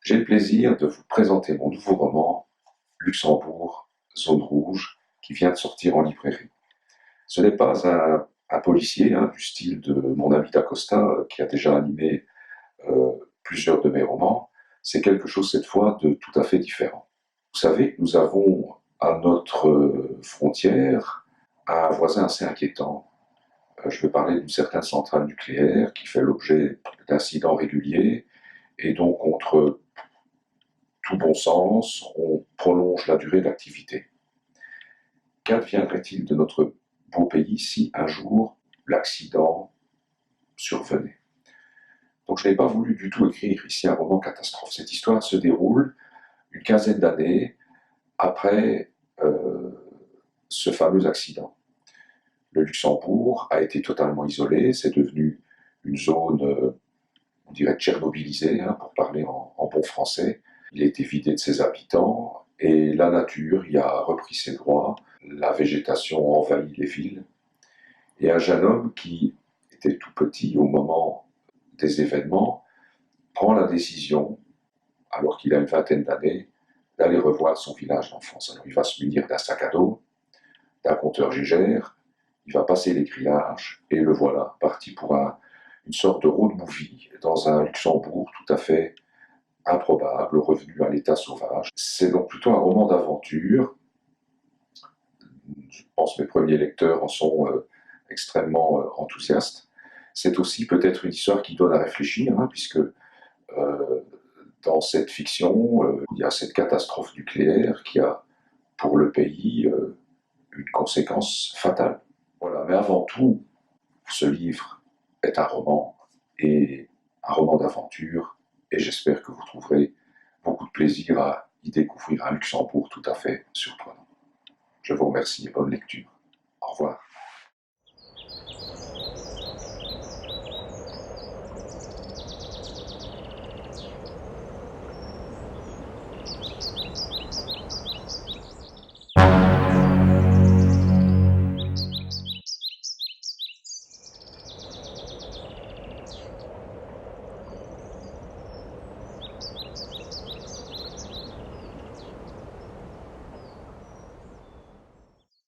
J'ai le plaisir de vous présenter mon nouveau roman, Luxembourg, zone rouge, qui vient de sortir en librairie. Ce n'est pas un policier du style de mon ami D'Acosta, qui a déjà animé euh, plusieurs de mes romans. C'est quelque chose cette fois de tout à fait différent. Vous savez, nous avons à notre frontière un voisin assez inquiétant. Je veux parler d'une certaine centrale nucléaire qui fait l'objet d'incidents réguliers et dont contre tout bon sens, on prolonge la durée d'activité. Qu'adviendrait-il de notre beau pays si un jour l'accident survenait? Donc je n'ai pas voulu du tout écrire ici un roman catastrophe. Cette histoire se déroule une quinzaine d'années après ce fameux accident. Le Luxembourg a été totalement isolé, c'est devenu une zone, on dirait, tchernobylisée, pour parler en bon français. Il a été vidé de ses habitants et la nature y a repris ses droits. La végétation a envahi les villes. Et un jeune homme qui était tout petit au moment des événements prend la décision, alors qu'il a une vingtaine d'années, d'aller revoir son village d'enfance. Alors il va se munir d'un sac à dos, d'un compteur Gégère, il va passer les grillages et le voilà, parti pour une sorte de road movie dans un Luxembourg tout à fait improbable, revenu à l'état sauvage. C'est donc plutôt un roman d'aventure. Je pense que mes premiers lecteurs en sont extrêmement enthousiastes. C'est aussi peut-être une histoire qui donne à réfléchir, puisque dans cette fiction, il y a cette catastrophe nucléaire qui a pour le pays une conséquence fatale. Voilà, mais avant tout, ce livre est un roman, et un roman d'aventure, et j'espère que vous trouverez beaucoup de plaisir à y découvrir un Luxembourg tout à fait surprenant. Je vous remercie et bonne lecture. Au revoir.